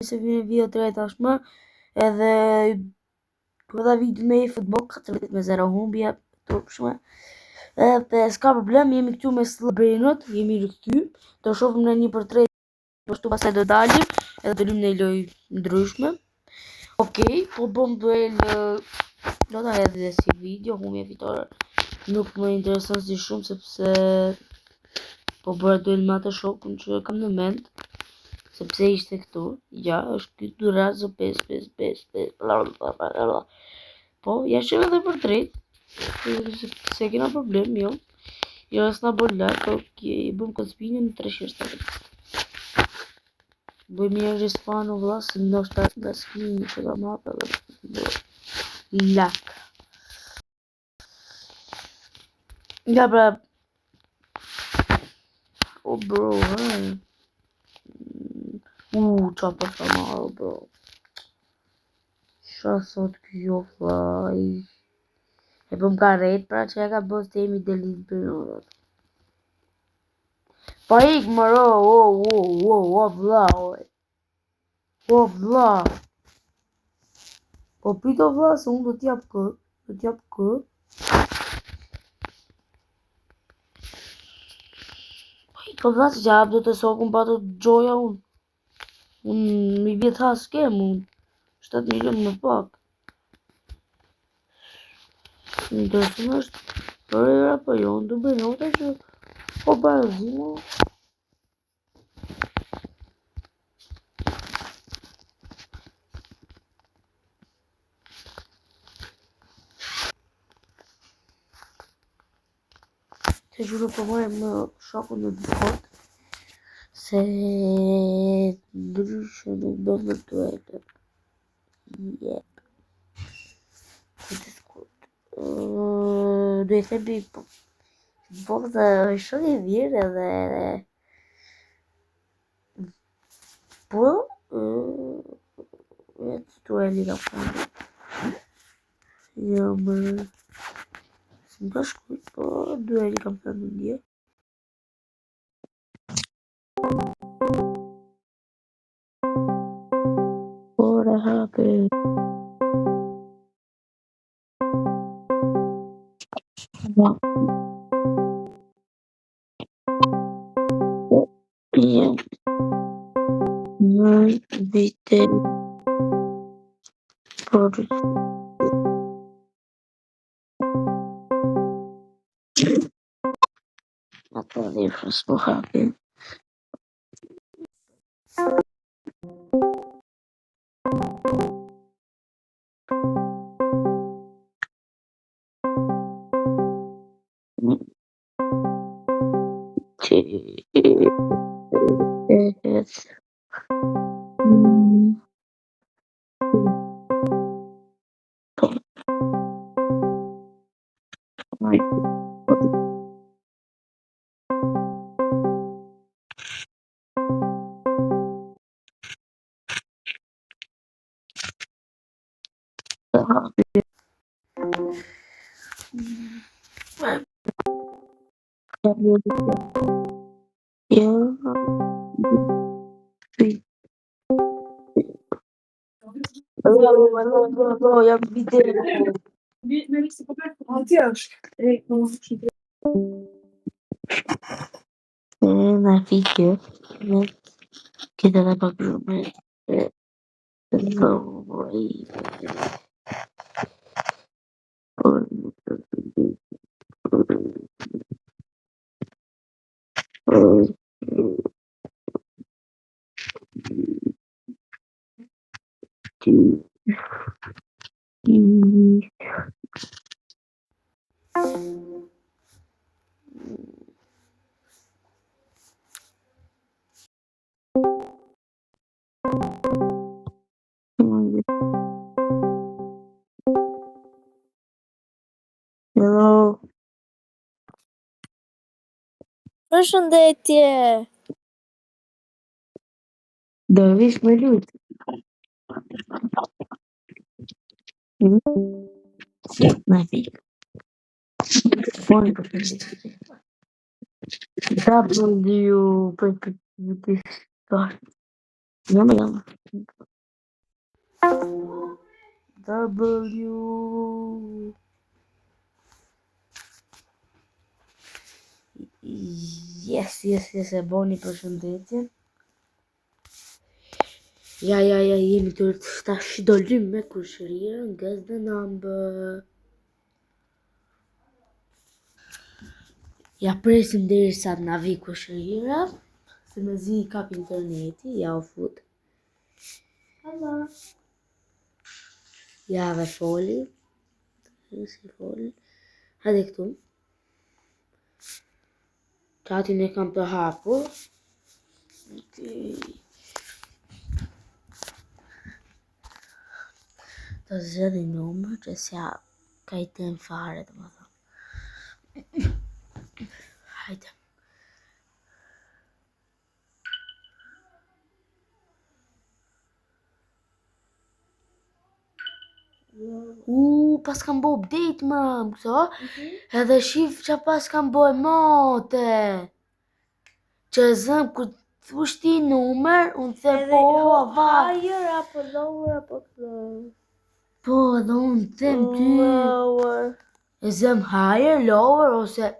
se vjen video të re tashmë, edhe po dha video me futboll 14-0 humbja turpshme. Edhe s'ka problem, jemi këtu me Slabrinut, jemi rikthyer, do shohim në 1-3, ashtu pastaj do dalim, edhe do luajmë në lojë ndryshme. Okej, po bëm duel, do ta hedh dhe si video, humbje fitore. Nuk më intereson si shumë sepse po bëra duel me atë shokun që kam në mend, sepse ishte këtu. Ja, është ky Durazo 5. Po, ja shëm edhe për drejt. Se kena problem, jo. Jo, s'na bol lart, okej, bëm konspinën në 3-7. Bëjmë një respawnu vëlla, se ndoshta nga skini që kam hapë edhe lak. Ja pra. Oh bro, hey. Qa po të marrë bro. Qa sot kjo faj. E pëm ka rejt pra që e ka bës të jemi delit për nërët. Pa ik më ro, o vla, oj. O vla. Po pito vla se unë do t'jap kë. Po vla që gjab do të sokun pa të gjoja unë. Unë mi vjet has kem unë. 7 milion më pak. Interesën është për e apo jo, në të bëjnota që po barazimo. Të gjurë po mojë më shokun në Discord, se ndryshë nuk bëmë në duelte. Jep. Në Discord. Do i thebi po të shumë i vjerë edhe po vetë dueli ka përnë. Jo më s'më ka shkujt, po dueli kam përnë në dje. Ora hape. Në vite por ato dhe s'po hape. Jam video. Na video. Kita dapat bermain. Hello. Përshëndetje. Do vish me lut. Na fik. W për W. Yes, e boni përshëndetje. Ja, jemi të tash do lym me kushërirën, guess the number. Ja presim derisa të na vi kushërira, se mezi i kap interneti, ja u fut. Hello. Ja dhe foli. Hajde këtu. Qatin e kam të hapur. Të zëdhi numër që s'ja ka i tem fare të më thonë. Hajde. Pas kam bo update më, këso? Edhe shif që pas kam bo e mote. Që zëm, kur thush ti numër, unë the po, Higher apo lower apo close? po, edhe unë them ty. Lower. E zëm higher, lower, ose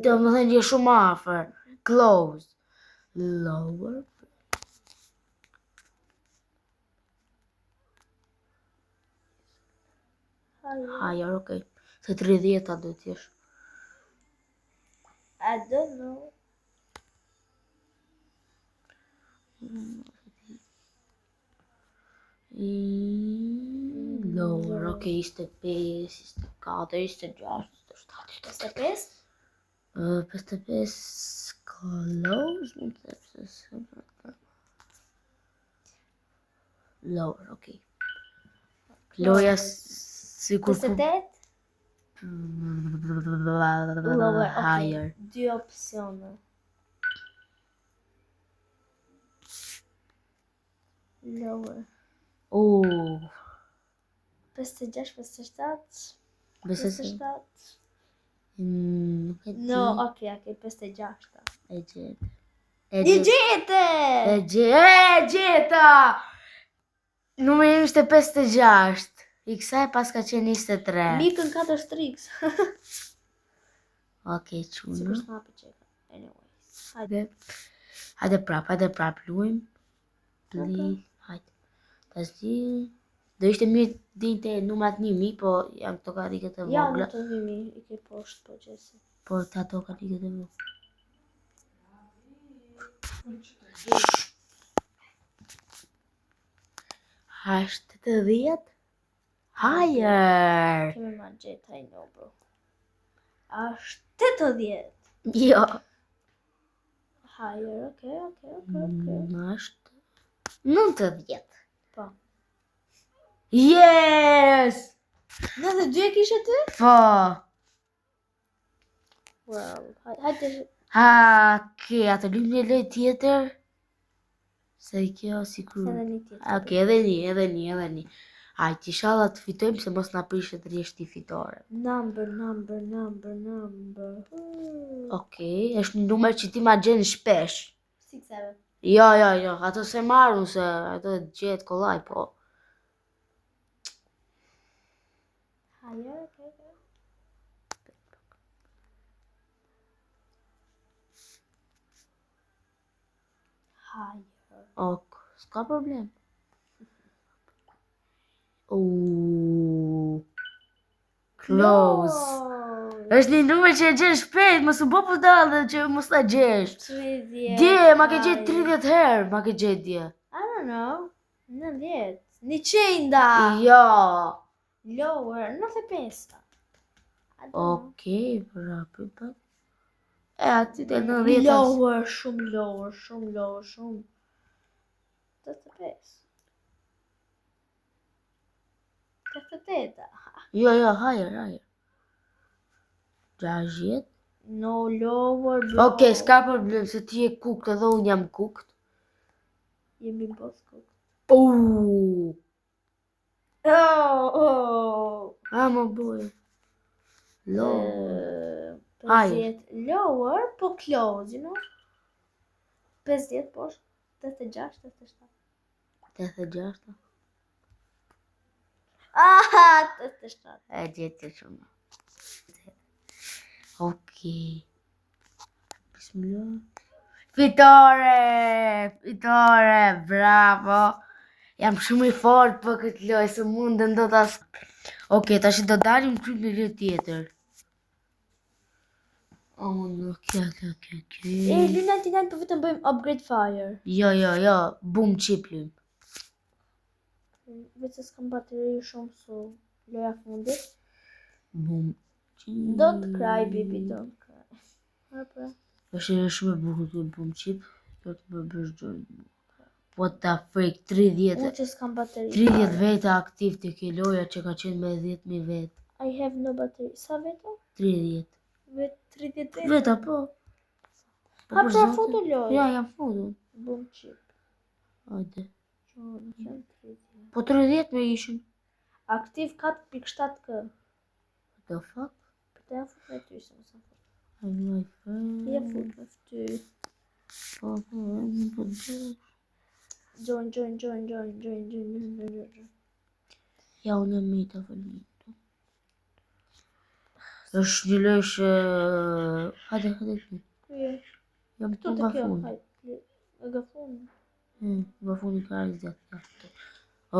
do më thënë je shumë afër. Close. Lower. Higher, okay. Se 30 do t'jesh. I don't know. Lower, okay, 25, 24, 26, 27, 55, close, lower, okay. Loja si kur 28? Lower, higher. okay. Dy opsione. Lower. 56, 57. 57. No, okay, 56. E gjeta. E Gjeta! Numëri im ishte 56. I kësaj pas ka qenë 23. Mikën 4 striks. Okej, çuna. Sikur s'hapi çeka. Anyways. Hajde prap luajm. Hajde. Tash do ishte mirë dinte numrat 1000, po janë këto karriget e Ja, vogla. në të 1000 i ke poshtë po qesi. Po ato karriget e vogla. Hashtë të 10? Higher! Keme ma gjeta I know, bro. Ashtë 80. Jo. Higher, okay. Ashtë 90. Po. Yes! 92 e kishe ty? Po. Well, hajde. Ke atë lym një lej tjetër? Se kjo si kur... Edhe një tjetër. Oke, edhe një. Hajde, inshallah të fitojmë se mos na prishet rreshti fitore. Number. Okej, është një numër që ti ma gjen shpesh. 6-7. Jo, ato se marrun se ato gjet kollaj, po. Higher, okay. Higher. Ok, s'ka problem. Close. Është një numër që e gjen shpejt, mos u bë budallë që mos ta gjesh. 30. Dje, ma ke gjetë 30 herë, ma ke gjetë dje. I don't know. 90. 100. Jo. Lower, 95. Okej, prapi pak. E aty të 90. Lower, shumë lower. 85. 88. Jo, higher. 60. No lower, bro. Okej, s'ka problem, se ti je kukt edhe unë jam kukt. Jemi both cooked. Më boj. Lower. 50. Lower, po close, you know? 50 poshtë, 86, 87. 86. Aha, 87. E gjeti shumë. Okej. Bismillah. Fitore, bravo. Jam shumë i fort për këtë lojë, se mundën do ta. Okej, tash do dalim këtu në një tjetër. Oh, no, E, Luna 99 po vetëm bëjmë upgrade fire. Jo, boom chip lym. Vetë se s'kam bateri shumë, so loja fundit. Boom chip. Don't cry, baby, don't cry. Hapra. Është shumë e bukur kjo boom chip. Do të më bësh gjë. What the freak, 30. Unë që s'kam bateri. 30 vete aktiv të kjo loja që ka qenë me 10.000 vetë. I have no battery. Sa veta? 30. Vet 30 veta. Veta po. Hapra foto lojë. Ja, jam futur. Boom chip. Hajde. Që 30. Po 30 me ishin. Aktiv 4.7K. What the fuck? Këtë jam fut me ty, se më sa fut. I like Jam fut me ty. Join. Ja, unë jam me të vëllitë. është një lojshë... Hajde. Jam Këtu të të nga kjo, fund. hajde. Nga fund. Nga fundi ka realizatë.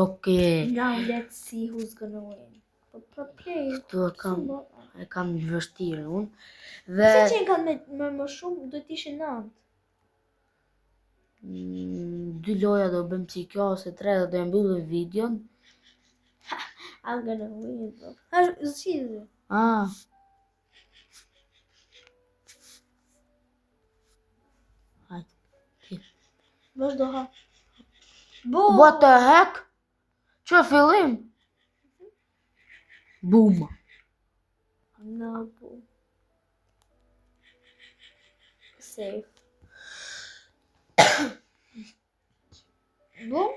Okej. Now let's see who's gonna win. Po play. Këtu e kam vështirë unë. Se Dhe... që e kanë me më shumë, do t'ishe 9. 2 loja do bëjmë që kjo, ose 3 do e mbyllim videon. I'm gonna win, bro. Ha, zgjidhje. Hajde. Vazhdo ha. Boom! What the heck? Që fillim? Boom. No, boom. Safe. Boom?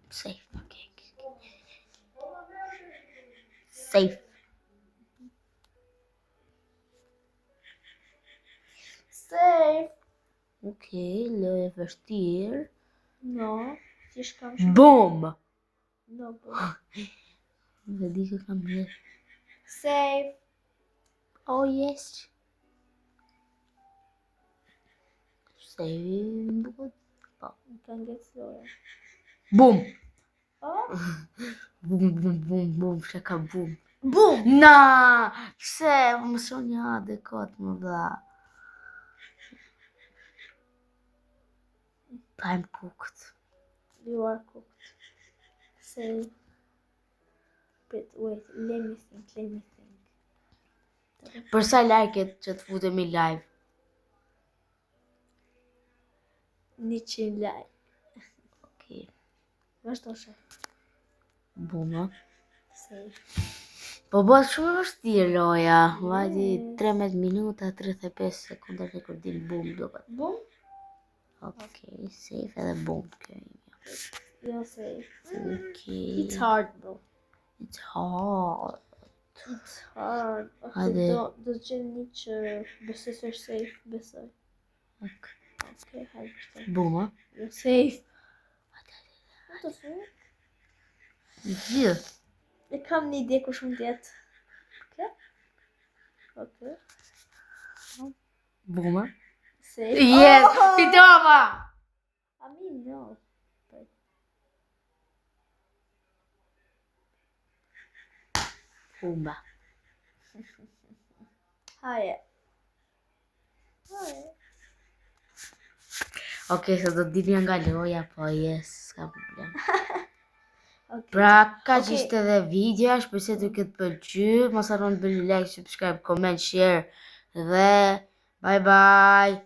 Safe, okay. Safe. Safe. Okej, lojë e vështirë. No, ti shkam shumë. Boom! No, boom. Dhe di që kam dhe. Safe. Oh, yes. Safe. You can get slower. Boom! Oh? Boom, shaka boom. Boom! Na! Pse, më sonja adekot më dha. I'm cooked. You are cooked. Safe. But wait, let me think. Për sa like-et që të futemi live? 100 like. Okej. Vazhdo shef. Buma. Safe. Po bëhet shumë e vështirë loja. Vajti 13 minuta 35 sekunda rekordim. Bum do pat. Boom? Okej, safe edhe bum. You're safe. Okej. It's hard, bro. It's hard. It's hard. Hajde. Do të qenë një që besoj se është safe, besoj. Okay, hajde. Buma. You're safe. What the fuck? Gjithë. E kam një ide kush mund të jetë. Okay. Buma. Safe. Yes, Oh! fitova! I mean, no. Bumba. Haje. Okej, se do të dilja nga loja, po yes, s'ka problem. Okay. Pra, ka që Okay. ishte edhe video, shpresoj të ketë pëlqyer. Mos harroni të bëni like, subscribe, comment, share dhe bye bye.